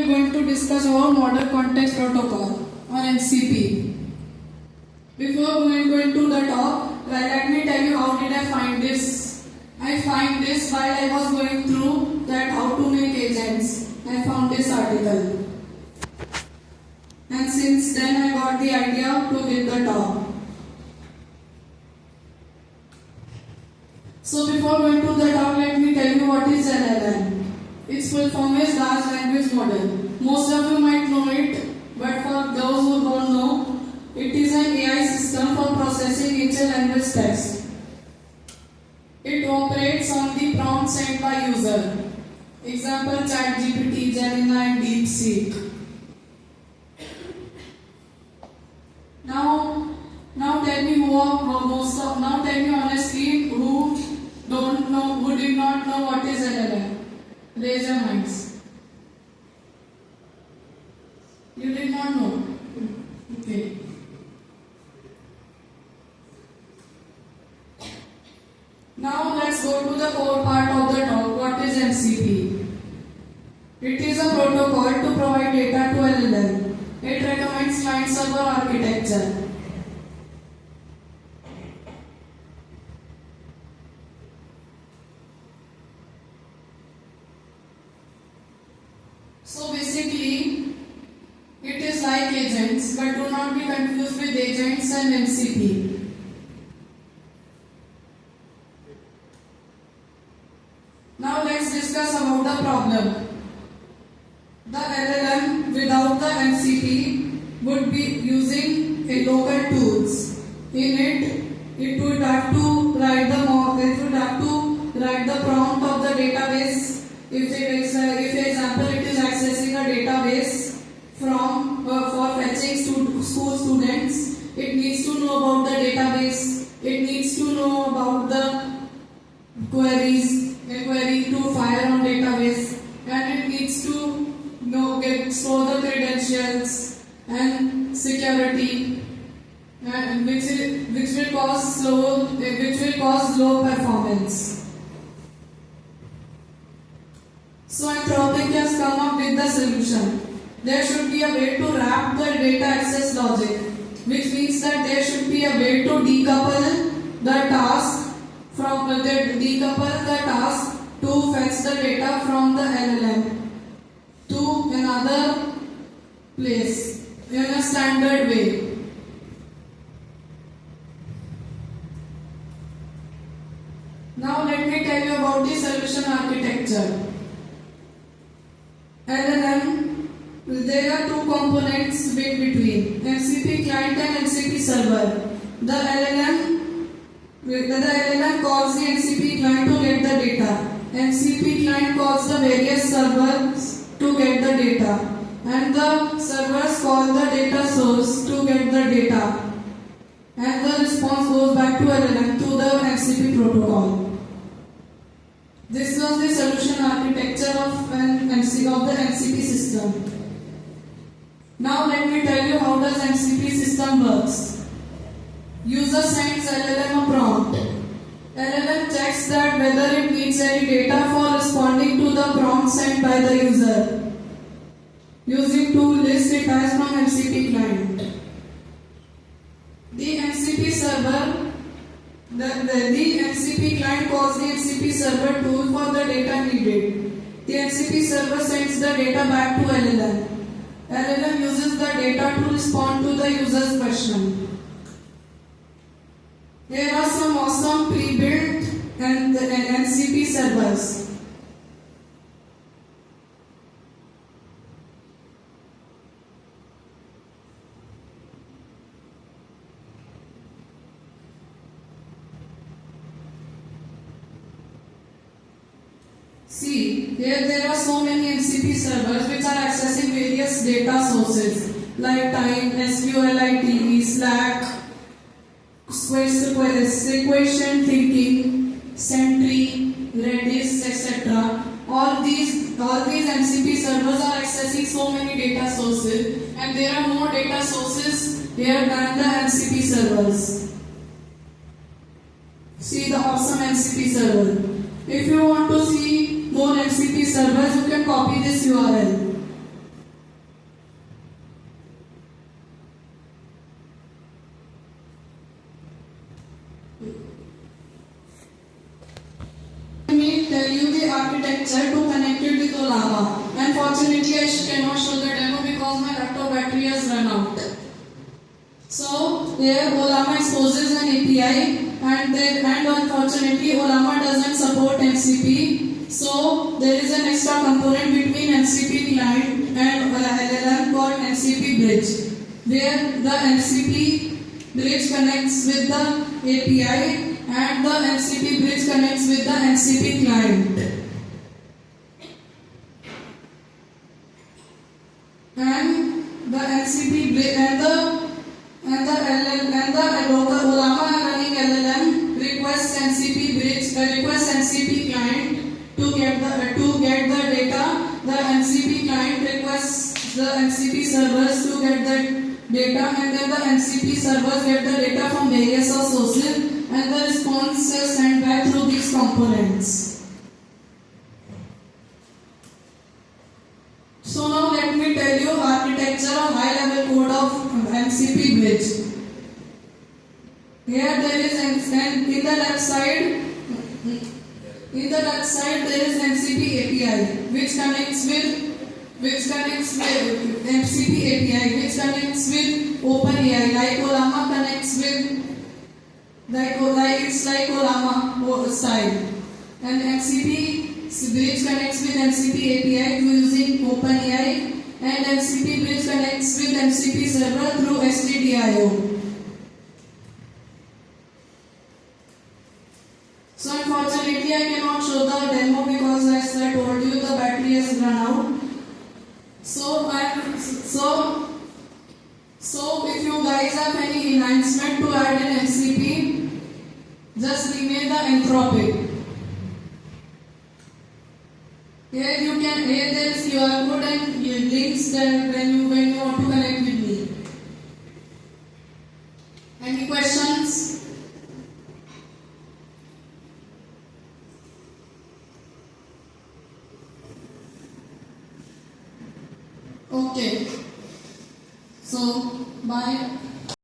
we are going to discuss about Model Context Protocol or MCP. Before going into the talk, let me tell you how did I find this. I find this while I was going through that how to make agents. I found this article. And since then I got the idea to give the talk. So before going to the talk, let me tell you what is LLM. Its full form is Large Language Model. Most of you might know it, but for those who don't know, it is an AI system for processing natural language text. It operates on the prompt sent by user. Example: ChatGPT, Gemini, and DeepSeek. Now tell me now tell me honestly who don't know, who did not know what is LLM. Raise your minds. You did not know. Okay. Now let's go to the core part of the talk. What is MCP? It is a protocol to provide data to LLM. It recommends client-server architecture. So basically, it is like agents, but do not be confused with agents and MCP. Now let's discuss about the problem. The LLM without the MCP would be using a local tools. In it would have to write the prompt of the database. If example it is accessing a database from for fetching school students, it needs to know about the database. It needs to know about the query to fire on database, and it needs to store the credentials and security, and which will cause low performance. So Anthropic has come up with the solution. There should be a way to wrap the data access logic, which means that there should be a way to decouple the task to fetch the data from the LLM to another place in a standard way. Now let me tell you about the solution architecture. LLM, there are two components between MCP client and MCP server. The LLM calls the MCP client to get the data. MCP client calls the various servers to get the data, and the servers call the data source to get the data, and the response goes back to LLM to the MCP protocol. This was the solution architecture of the MCP system. Now let me tell you how does MCP system works. User sends LLM a prompt. LLM checks that whether it needs any data for responding to the prompt sent by the user. Using two lists it has from MCP client. The MCP client calls the MCP server tool for the data needed. The MCP server sends the data back to LLM. LLM uses the data to respond to the user's question. Here are some awesome pre-built MCP servers. See, here there are so many MCP servers which are accessing various data sources like time, SQLite, Slack, Sequential Thinking, Sentry, Redis, etc. All these MCP servers are accessing so many data sources, and there are more data sources here than the MCP servers. See the awesome MCP server. If you want to see more MCP servers, you can copy this URL. architecture to connect it with Ollama. Unfortunately, I cannot show the demo because my laptop battery has run out. So here Ollama exposes an API, and unfortunately Ollama doesn't support MCP. So there is an extra component between MCP client and LLM called MCP bridge, where the MCP bridge connects with the API and the MCP bridge connects with the MCP client. And the MCP bridge and the local Ollama running LLM requests MCP client to get the data. The MCP client requests the MCP servers to get the data, and then the MCP servers get the data from various sources, and the response is sent back through these components. So now let me tell you architecture or high level code of MCP bridge. Here there is in the left side there is MCP API which connects with MCP API which connects with OpenAI, like Ollama connects with it's like Ollama style, and MCP bridge connects with MCP API using OpenAI, and MCP bridge connects with MCP server through STDIO. So unfortunately I cannot show the demo because as I told you the battery has run out. So if you guys have any enhancement to add in MCP, just email the Anthropic. Here there is QR code and links that when you want to connect with me. Any questions? Okay. So bye.